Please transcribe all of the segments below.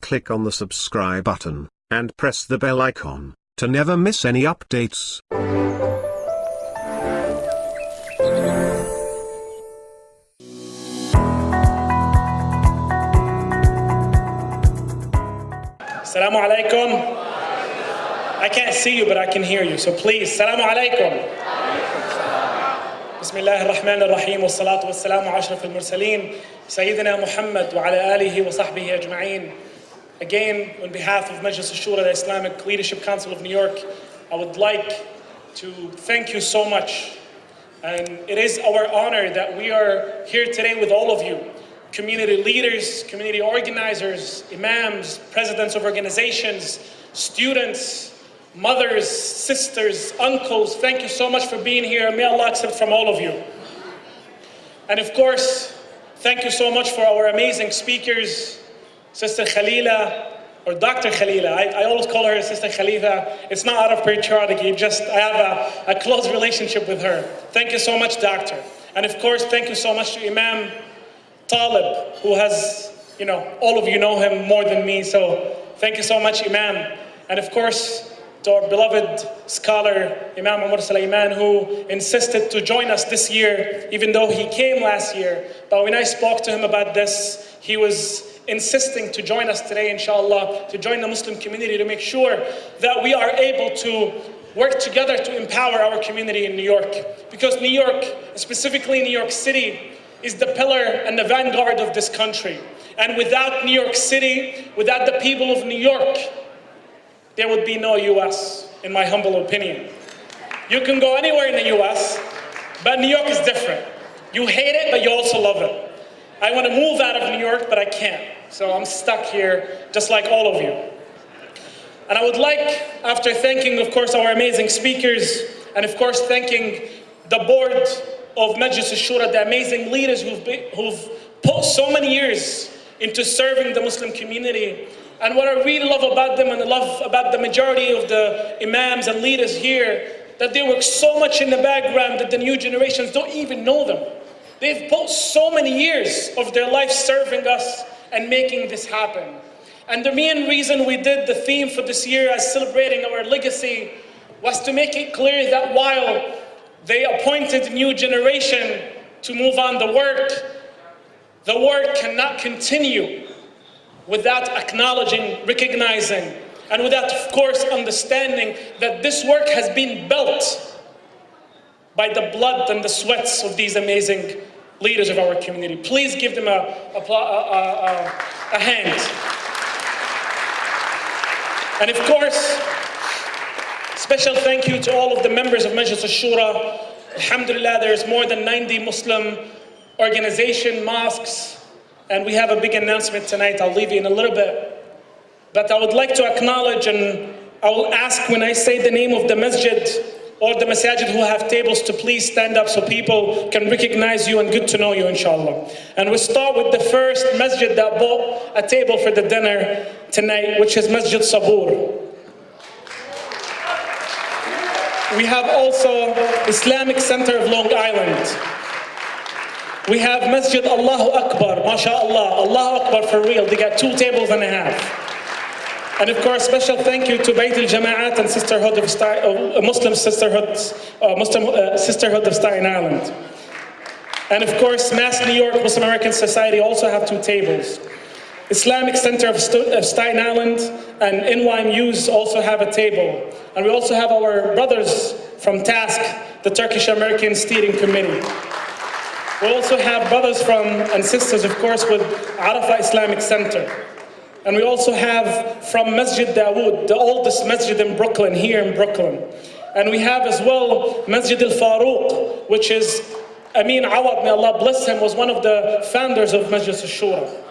click on the subscribe button, and press the bell icon, to never miss any updates. Assalamu alaikum. I can't see you, but I can hear you, so please, Assalamu alaikum. Bismillah ar-Rahman ar-Rahim, wa salatu wa salamu ashraf al-Mursaleen, Sayyidina Muhammad wa ala alihi wa sahbihi ajma'een. Again, on behalf of Majlis Ash-Shura, the Islamic Leadership Council of New York, I would like to thank you so much. And it is our honor that we are here today with all of you. Community leaders, community organizers, imams, presidents of organizations, students, mothers, sisters, uncles, thank you so much for being here. May Allah accept from all of you. And of course, thank you so much for our amazing speakers, Sister Khalila, or Dr. Khalila. I always call her Sister Khalifa. It's not out of patriotic, I have a close relationship with her. Thank you so much, Doctor. And of course, thank you so much to Imam Talib, who has, all of you know him more than me, so thank you so much, Imam. And of course, to our beloved scholar, Imam Umar Sulaiman, who insisted to join us this year, even though he came last year. But when I spoke to him about this, he was insisting to join us today, inshallah, to join the Muslim community to make sure that we are able to work together to empower our community in New York. Because New York, specifically New York City, is the pillar and the vanguard of this country. And without New York City, without the people of New York, there would be no US, in my humble opinion. You can go anywhere in the US, but New York is different. You hate it, but you also love it. I want to move out of New York, but I can't. So I'm stuck here, just like all of you. And I would like, after thanking, of course, our amazing speakers, and of course, thanking the board of Majlis Ash-Shura, the amazing leaders who've put so many years into serving the Muslim community. And what I really love about them, and I love about the majority of the imams and leaders here, that they work so much in the background that the new generations don't even know them. They've put so many years of their life serving us and making this happen. And the main reason we did the theme for this year as celebrating our legacy was to make it clear that while they appointed a new generation to move on the work cannot continue without acknowledging, recognizing, and without, of course, understanding that this work has been built by the blood and the sweats of these amazing leaders of our community. Please give them a hand. And of course, special thank you to all of the members of Majlis Ash-Shura. Alhamdulillah, there's more than 90 Muslim organizations, mosques, and we have a big announcement tonight. I'll leave you in a little bit. But I would like to acknowledge, and I will ask when I say the name of the masjid or the masajid who have tables to please stand up so people can recognize you and good to know you, inshallah. And we'll start with the first masjid that bought a table for the dinner tonight, which is Masjid Sabur. We have also Islamic Center of Long Island. We have Masjid Allahu Akbar, mashallah, Allahu Akbar for real. They got 2.5 tables. And of course, special thank you to Bayt al-Jama'at and Sisterhood of Muslim Sisterhood of Staten Island. And of course, Mass New York Muslim American Society also have 2 tables. Islamic Center of Staten Island and NYMUs also have a table. And we also have our brothers from TASC, the Turkish American Steering Committee. We also have brothers and sisters, of course, with Arafah Islamic Center. And we also have from Masjid Dawood, the oldest masjid in Brooklyn, here in Brooklyn. And we have as well Masjid al-Faruq, which is Amin Awad, may Allah bless him, was one of the founders of Majlis Ash-Shura.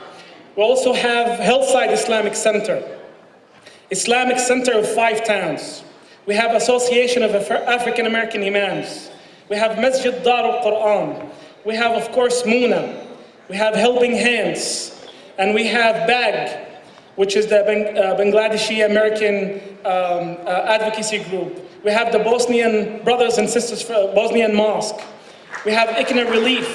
We also have Hillside Islamic Center, Islamic Center of 5 towns. We have Association of African American Imams. We have Masjid Dar al-Quran. We have, of course, Muna. We have Helping Hands. And we have BAG, which is the Bangladeshi American advocacy group. We have the Bosnian Brothers and Sisters for Bosnian Mosque. We have Ikna Relief.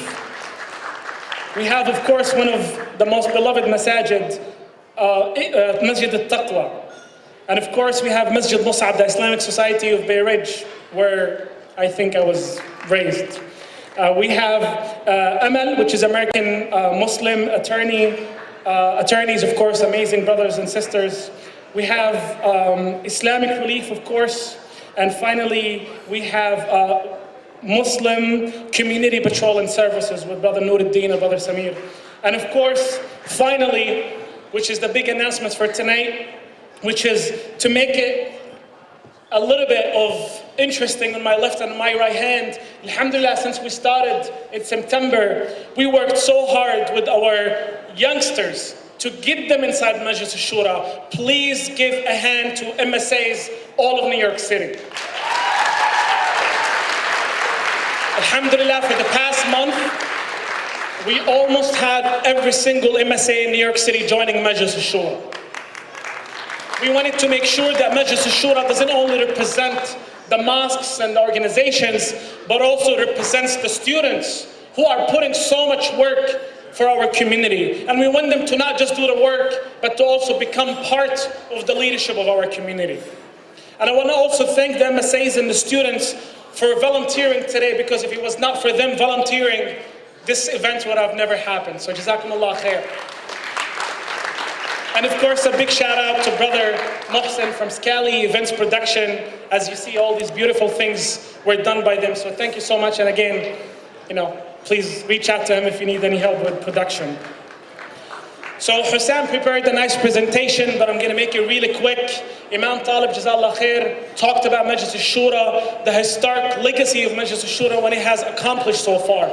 We have, of course, one of the most beloved masajid, Masjid al-Taqwa. And of course, we have Masjid Mus'ab, the Islamic Society of Bay Ridge, where I think I was raised. We have Amal, which is American Muslim attorneys, of course, amazing brothers and sisters. We have Islamic Relief, of course. And finally, we have Muslim Community Patrol and Services with Brother Nuruddin and Brother Samir. And of course, finally, which is the big announcement for tonight, which is to make it a little bit of interesting on my left and my right hand. Alhamdulillah, since we started in September, we worked so hard with our youngsters to get them inside Majlis Ash-Shura. Please give a hand to MSAs all of New York City. Alhamdulillah, for the past month, we almost had every single MSA in New York City joining Majlis Ash-Shura. We wanted to make sure that Majlis Ash-Shura doesn't only represent the mosques and the organizations, but also represents the students who are putting so much work for our community. And we want them to not just do the work, but to also become part of the leadership of our community. And I want to also thank the MSAs and the students for volunteering today, because if it was not for them volunteering, this event would have never happened. So Jazakumullah khair. And of course, a big shout out to Brother Mohsen from Scali Events Production. As you see, all these beautiful things were done by them. So thank you so much. And again, please reach out to him if you need any help with production. So Hussam prepared a nice presentation, but I'm going to make it really quick. Imam Talib, Jazallah Khair, talked about Majlis Ash-Shura, the historic legacy of Majlis Ash-Shura, what it has accomplished so far.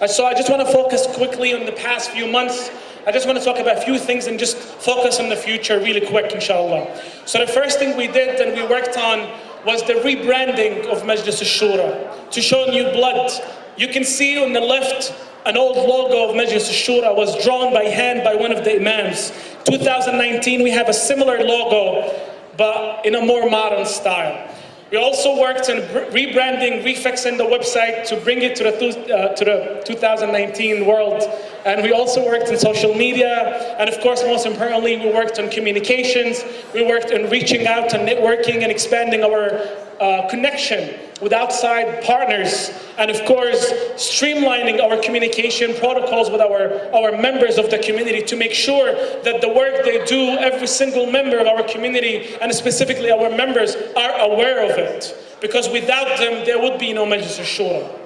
So I just want to focus quickly on the past few months. I just want to talk about a few things and just focus on the future really quick, inshallah. So the first thing we did and we worked on was the rebranding of Majlis Ash-Shura to show new blood. You can see on the left, an old logo of Majlis Ash-Shura was drawn by hand by one of the imams. 2019, we have a similar logo, but in a more modern style. We also worked on rebranding, refixing the website to bring it to the 2019 world. And we also worked in social media. And of course, most importantly, we worked on communications. We worked on reaching out and networking and expanding our connection with outside partners. And of course, streamlining our communication protocols with our members of the community to make sure that the work they do, every single member of our community, and specifically our members, are aware of it. Because without them, there would be no Majlis Ash-Shura.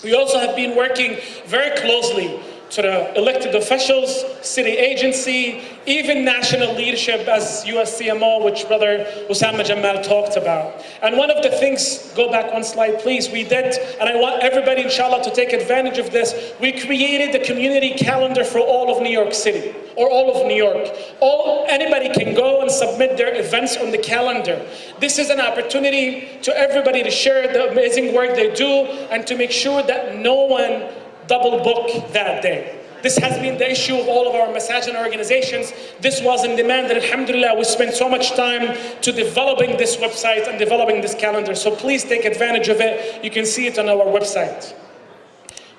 We also have been working very closely to the elected officials, city agency, even national leadership as USCMO, which Brother Osama Jamal talked about. And one of the things, go back one slide please, we did, and I want everybody inshallah to take advantage of this, we created the community calendar for all of New York City, or all of New York. Anybody can go and submit their events on the calendar. This is an opportunity to everybody to share the amazing work they do and to make sure that no one double book that day. This has been the issue of all of our masajid organizations. This was in demand, and alhamdulillah, we spent so much time to developing this website and developing this calendar. So please take advantage of it. You can see it on our website.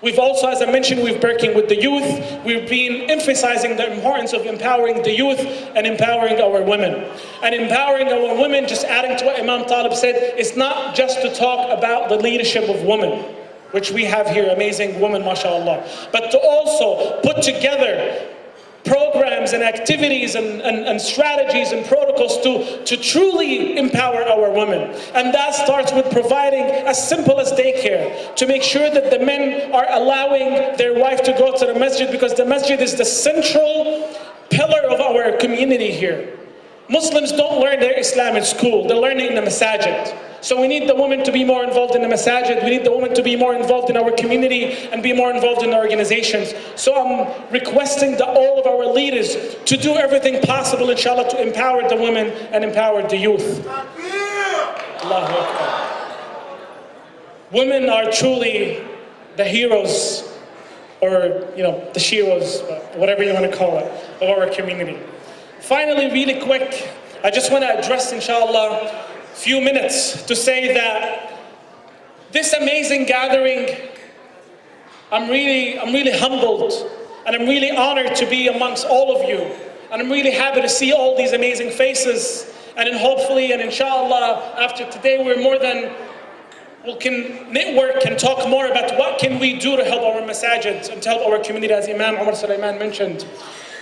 We've also, as I mentioned, we've been working with the youth. We've been emphasizing the importance of empowering the youth and empowering our women. And empowering our women, just adding to what Imam Talib said, is not just to talk about the leadership of women, which we have here, amazing women, mashallah, but to also put together programs and activities and strategies and protocols to truly empower our women. And that starts with providing as simple as daycare, to make sure that the men are allowing their wife to go to the masjid, because the masjid is the central pillar of our community here. Muslims don't learn their Islam in school, they learn it in the masajid. So we need the women to be more involved in the masajid, we need the women to be more involved in our community and be more involved in the organizations. So I'm requesting that all of our leaders to do everything possible, inshallah, to empower the women and empower the youth. Allahu Akbar. Women are truly the heroes, or the sheroes, whatever you want to call it, of our community. Finally, really quick, I just want to address, inshallah, few minutes to say that this amazing gathering, I'm really humbled and I'm really honored to be amongst all of you. And I'm really happy to see all these amazing faces. And then hopefully and inshallah, after today, we can network and talk more about what can we do to help our masajid and to help our community, as Imam Umar Sulaiman mentioned.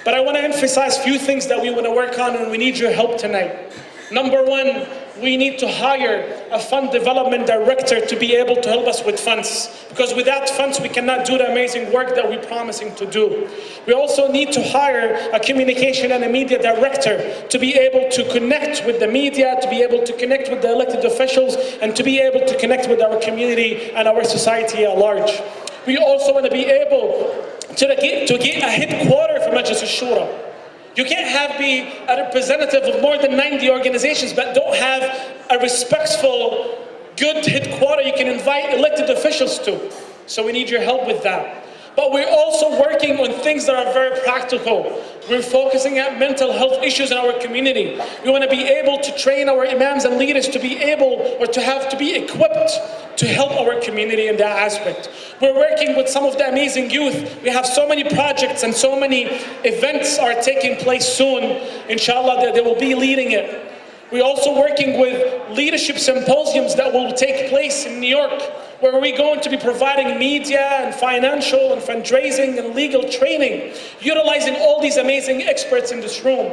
But I want to emphasize a few things that we want to work on, and we need your help tonight. Number one, we need to hire a fund development director to be able to help us with funds. Because without funds, we cannot do the amazing work that we're promising to do. We also need to hire a communication and a media director to be able to connect with the media, to be able to connect with the elected officials, and to be able to connect with our community and our society at large. We also want to be able to get a headquarter for Majlis Ash-Shura. You can't be a representative of more than 90 organizations but don't have a respectful, good headquarter you can invite elected officials to. So we need your help with that. But we're also working on things that are very practical. We're focusing on mental health issues in our community. We want to be able to train our imams and leaders to be able or to be equipped to help our community in that aspect. We're working with some of the amazing youth. We have so many projects and so many events are taking place soon. Inshallah, that they will be leading it. We're also working with leadership symposiums that will take place in New York, where we're going to be providing media and financial and fundraising and legal training, utilizing all these amazing experts in this room.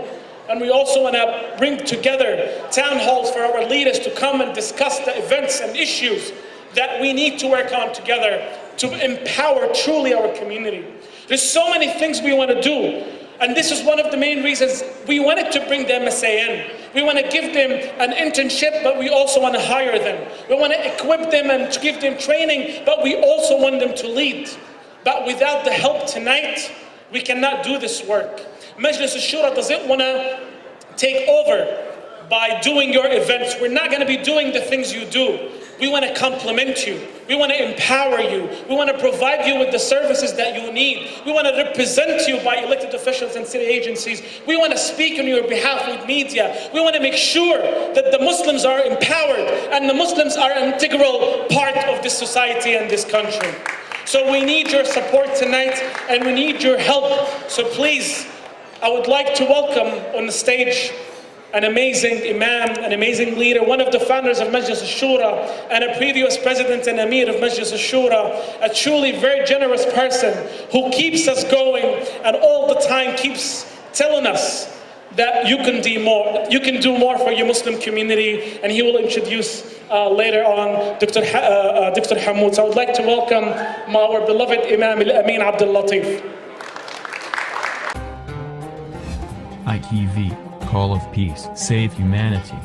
And we also want to bring together town halls for our leaders to come and discuss the events and issues that we need to work on together to empower truly our community. There's so many things we want to do. And this is one of the main reasons we wanted to bring the MSA in. We want to give them an internship, but we also want to hire them. We want to equip them and to give them training, but we also want them to lead. But without the help tonight, we cannot do this work. Majlis Ash-Shura doesn't want to take over by doing your events. We're not going to be doing the things you do. We want to complement you. We want to empower you. We want to provide you with the services that you need. We want to represent you by elected officials and city agencies. We want to speak on your behalf with media. We want to make sure that the Muslims are empowered and the Muslims are an integral part of this society and this country. So we need your support tonight and we need your help. So please, I would like to welcome on the stage an amazing imam, an amazing leader, one of the founders of Majlis Ash-Shura and a previous president and emir of Majlis Ash-Shura, a truly very generous person who keeps us going and all the time keeps telling us that you can do more for your Muslim community, and he will introduce later on Dr. Hamoud. So I would like to welcome our beloved Imam Al-Amin Abdul Latif. ITV, Call of Peace, Save Humanity.